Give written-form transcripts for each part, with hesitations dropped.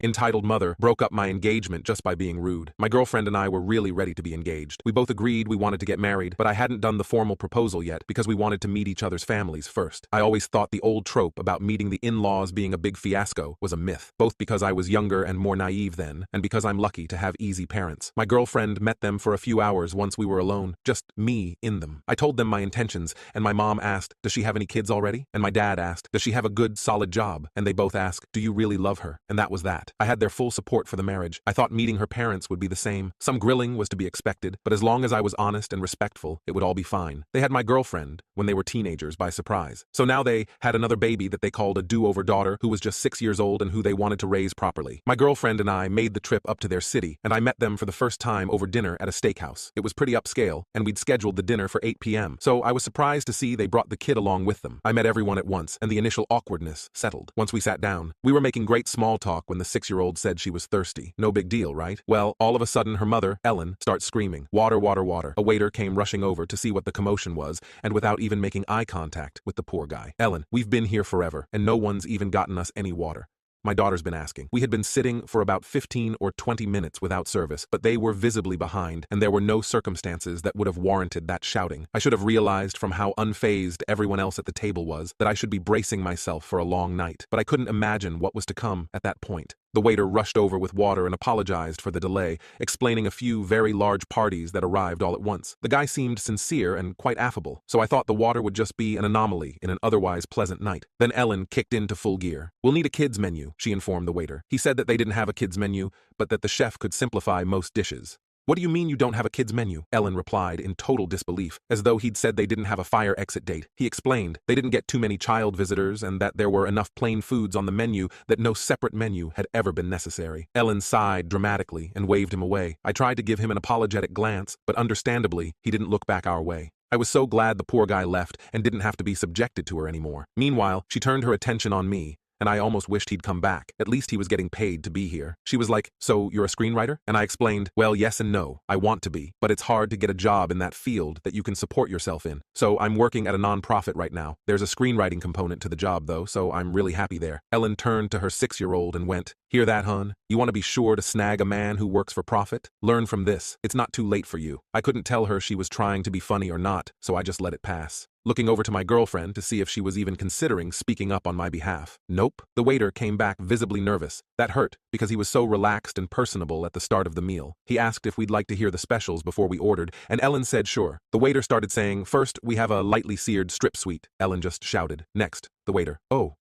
entitled mother broke up my engagement just by being rude. My girlfriend and I were really ready to be engaged. We both agreed we wanted to get married, but I hadn't done the formal proposal yet because we wanted to meet each other's families first. I always thought the old trope about meeting the in-laws being a big fiasco was a myth, both because I was younger and more naive then, and because I'm lucky to have easy parents. My girlfriend met them for a few hours once we were alone, just me in them. I told them my intentions, and my mom asked, does she have any kids already? And my dad asked, does she have a good, solid job? And they both asked, do you really love her? And that was that. I had their full support for the marriage. I thought meeting her parents would be the same. Some grilling was to be expected, but as long as I was honest and respectful, it would all be fine. They had my girlfriend when they were teenagers by surprise. So now they had another baby that they called a do-over daughter who was just 6 years old and who they wanted to raise properly. My girlfriend and I made the trip up to their city, and I met them for the first time over dinner at a steakhouse. It was pretty upscale, and we'd scheduled the dinner for 8 p.m., so I was surprised to see they brought the kid along with them. I met everyone at once, and the initial awkwardness settled. Once we sat down, we were making great small talk when the 6-year-old said she was thirsty. No big deal, right? Well, all of a sudden her mother, Ellen, starts screaming, water, water, water. A waiter came rushing over to see what the commotion was, and without even making eye contact with the poor guy. Ellen, we've been here forever, and no one's even gotten us any water. My daughter's been asking. We had been sitting for about 15 or 20 minutes without service, but they were visibly behind, and there were no circumstances that would have warranted that shouting. I should have realized from how unfazed everyone else at the table was that I should be bracing myself for a long night, but I couldn't imagine what was to come at that point. The waiter rushed over with water and apologized for the delay, explaining a few very large parties that arrived all at once. The guy seemed sincere and quite affable, so I thought the water would just be an anomaly in an otherwise pleasant night. Then Ellen kicked into full gear. We'll need a kids menu, she informed the waiter. He said that they didn't have a kids menu, but that the chef could simplify most dishes. What do you mean you don't have a kids menu? Ellen replied in total disbelief, as though he'd said they didn't have a fire exit date. He explained they didn't get too many child visitors and that there were enough plain foods on the menu that no separate menu had ever been necessary. Ellen sighed dramatically and waved him away. I tried to give him an apologetic glance, but understandably, he didn't look back our way. I was so glad the poor guy left and didn't have to be subjected to her anymore. Meanwhile, she turned her attention on me, and I almost wished he'd come back. At least he was getting paid to be here. She was like, so you're a screenwriter? And I explained, well, yes and no. I want to be, but it's hard to get a job in that field that you can support yourself in. So I'm working at a non-profit right now. There's a screenwriting component to the job though, so I'm really happy there. Ellen turned to her 6-year-old and went, hear that, hon? You want to be sure to snag a man who works for profit? Learn from this. It's not too late for you. I couldn't tell her she was trying to be funny or not, so I just let it pass. Looking over to my girlfriend to see if she was even considering speaking up on my behalf. Nope. The waiter came back visibly nervous. That hurt, because he was so relaxed and personable at the start of the meal. He asked if we'd like to hear the specials before we ordered, and Ellen said sure. The waiter started saying, first, we have a lightly seared strip sweet. Ellen just shouted. Next. The waiter. Oh,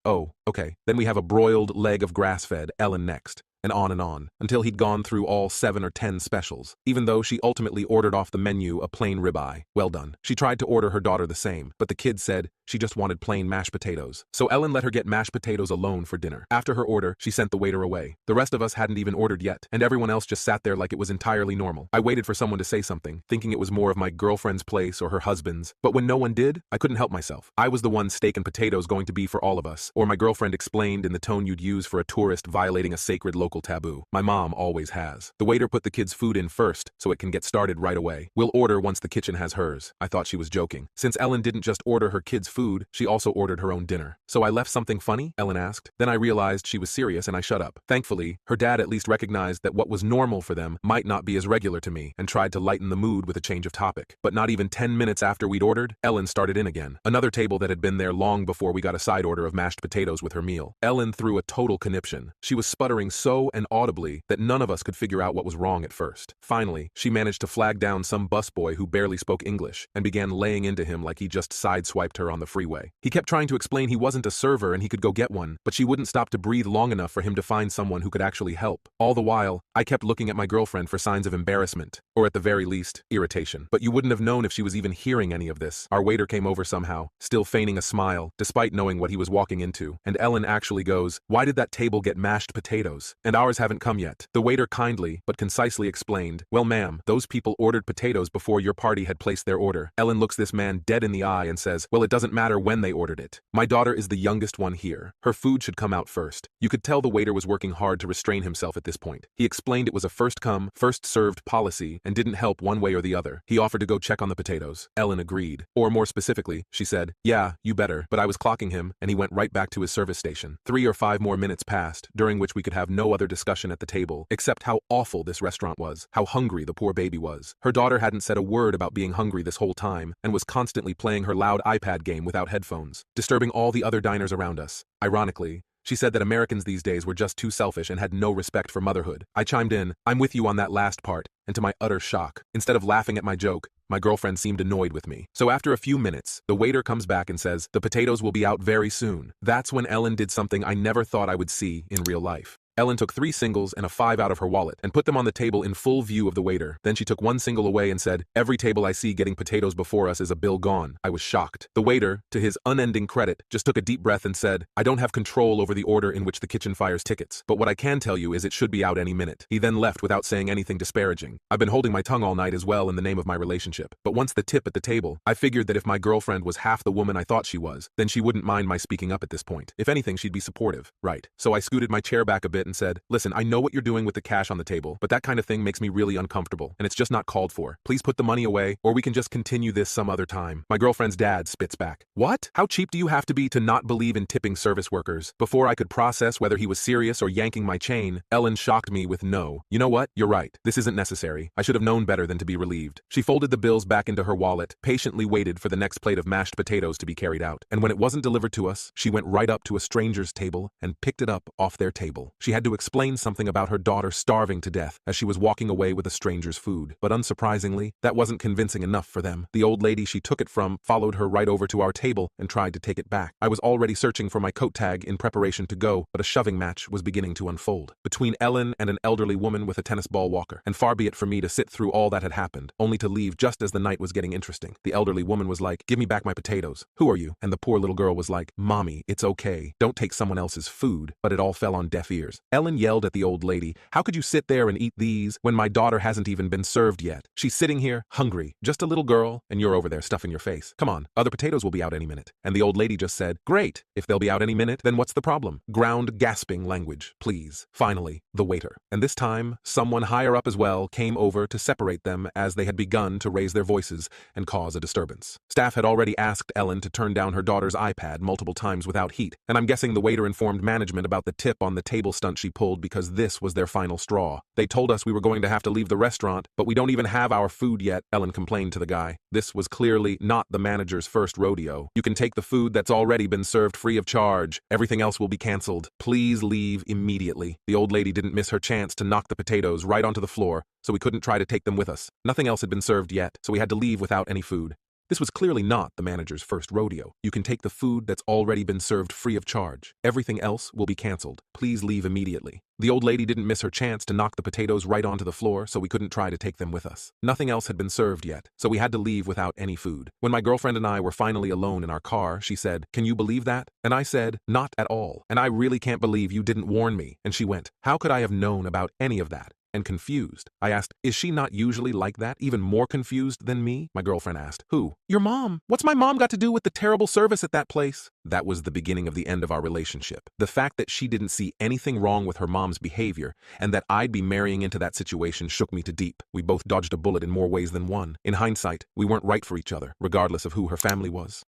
okay. Then we have a broiled leg of grass-fed. Ellen next. And on, until he'd gone through all 7 or 10 specials, even though she ultimately ordered off the menu a plain ribeye. Well done. She tried to order her daughter the same, but the kid said she just wanted plain mashed potatoes. So Ellen let her get mashed potatoes alone for dinner. After her order, she sent the waiter away. The rest of us hadn't even ordered yet, and everyone else just sat there like it was entirely normal. I waited for someone to say something, thinking it was more of my girlfriend's place or her husband's, but when no one did, I couldn't help myself. I was the one steak and potatoes going to be for all of us, or my girlfriend explained in the tone you'd use for a tourist violating a sacred local taboo. My mom always has. The waiter put the kids' food in first, so it can get started right away. We'll order once the kitchen has hers. I thought she was joking. Since Ellen didn't just order her kids' food, she also ordered her own dinner. So I left something funny? Ellen asked. Then I realized she was serious and I shut up. Thankfully, her dad at least recognized that what was normal for them might not be as regular to me and tried to lighten the mood with a change of topic. But not even 10 minutes after we'd ordered, Ellen started in again. Another table that had been there long before we got a side order of mashed potatoes with her meal. Ellen threw a total conniption. She was sputtering so audibly that none of us could figure out what was wrong at first. Finally, she managed to flag down some busboy who barely spoke English and began laying into him like he just sideswiped her on the freeway. He kept trying to explain he wasn't a server and he could go get one, but she wouldn't stop to breathe long enough for him to find someone who could actually help. All the while, I kept looking at my girlfriend for signs of embarrassment, or at the very least, irritation. But you wouldn't have known if she was even hearing any of this. Our waiter came over somehow, still feigning a smile, despite knowing what he was walking into, and Ellen actually goes, "Why did that table get mashed potatoes? And ours haven't come yet." The waiter kindly, but concisely explained, "Well, ma'am, those people ordered potatoes before your party had placed their order." Ellen looks this man dead in the eye and says, "Well, it doesn't matter when they ordered it. My daughter is the youngest one here. Her food should come out first." You could tell the waiter was working hard to restrain himself at this point. He explained it was a first come, first served policy, and didn't help one way or the other. He offered to go check on the potatoes. Ellen agreed. Or more specifically, she said, "Yeah, you better," but I was clocking him, and he went right back to his service station. 3 or 5 more minutes passed, during which we could have no other discussion at the table, except how awful this restaurant was, how hungry the poor baby was. Her daughter hadn't said a word about being hungry this whole time, and was constantly playing her loud iPad game without headphones, disturbing all the other diners around us. Ironically, she said that Americans these days were just too selfish and had no respect for motherhood. I chimed in, "I'm with you on that last part," and to my utter shock, instead of laughing at my joke, my girlfriend seemed annoyed with me. So after a few minutes, the waiter comes back and says, "The potatoes will be out very soon." That's when Ellen did something I never thought I would see in real life. Ellen took 3 singles and a 5 out of her wallet and put them on the table in full view of the waiter. Then she took 1 single away and said, "Every table I see getting potatoes before us is a bill gone." I was shocked. The waiter, to his unending credit, just took a deep breath and said, "I don't have control over the order in which the kitchen fires tickets, but what I can tell you is it should be out any minute." He then left without saying anything disparaging. I've been holding my tongue all night as well in the name of my relationship, but once the tip at the table, I figured that if my girlfriend was half the woman I thought she was, then she wouldn't mind my speaking up at this point. If anything, she'd be supportive, right? So I scooted my chair back a bit and said, "Listen, I know what you're doing with the cash on the table, but that kind of thing makes me really uncomfortable, and it's just not called for. Please put the money away, or we can just continue this some other time." My girlfriend's dad spits back, "What? How cheap do you have to be to not believe in tipping service workers?" Before I could process whether he was serious or yanking my chain, Ellen shocked me with, "No. You know what? You're right. This isn't necessary. I should have known better than to be relieved." She folded the bills back into her wallet, patiently waited for the next plate of mashed potatoes to be carried out, and when it wasn't delivered to us, she went right up to a stranger's table and picked it up off their table. She had to explain something about her daughter starving to death as she was walking away with a stranger's food. But unsurprisingly, that wasn't convincing enough for them. The old lady she took it from followed her right over to our table and tried to take it back. I was already searching for my coat tag in preparation to go, but a shoving match was beginning to unfold between Ellen and an elderly woman with a tennis ball walker. And far be it for me to sit through all that had happened, only to leave just as the night was getting interesting. The elderly woman was like, "Give me back my potatoes." "Who are you?" And the poor little girl was like, "Mommy, it's okay. Don't take someone else's food." But it all fell on deaf ears. Ellen yelled at the old lady, "How could you sit there and eat these when my daughter hasn't even been served yet? She's sitting here, hungry, just a little girl, and you're over there stuffing your face. Come on, other potatoes will be out any minute." And the old lady just said, "Great, if they'll be out any minute, then what's the problem?" Ground gasping language, please. Finally, the waiter. And this time, someone higher up as well came over to separate them as they had begun to raise their voices and cause a disturbance. Staff had already asked Ellen to turn down her daughter's iPad multiple times without heat, and I'm guessing the waiter informed management about the tip on the table stunt she pulled because this was their final straw. "They told us we were going to have to leave the restaurant, but we don't even have our food yet," Ellen complained to the guy. This was clearly not the manager's first rodeo. "You can take the food that's already been served free of charge. Everything else will be canceled. Please leave immediately." The old lady didn't miss her chance to knock the potatoes right onto the floor, so we couldn't try to take them with us. Nothing else had been served yet, so we had to leave without any food. This was clearly not the manager's first rodeo. "You can take the food that's already been served free of charge. Everything else will be canceled. Please leave immediately." The old lady didn't miss her chance to knock the potatoes right onto the floor, so we couldn't try to take them with us. Nothing else had been served yet, so we had to leave without any food. When my girlfriend and I were finally alone in our car, she said, "Can you believe that?" And I said, "Not at all. And I really can't believe you didn't warn me." And she went, "How could I have known about any of that?" And confused. I asked, "Is she not usually like that, even more confused than me?" My girlfriend asked, "Who?" "Your mom. What's my mom got to do with the terrible service at that place?" That was the beginning of the end of our relationship. The fact that she didn't see anything wrong with her mom's behavior and that I'd be marrying into that situation shook me to deep. We both dodged a bullet in more ways than one. In hindsight, we weren't right for each other, regardless of who her family was.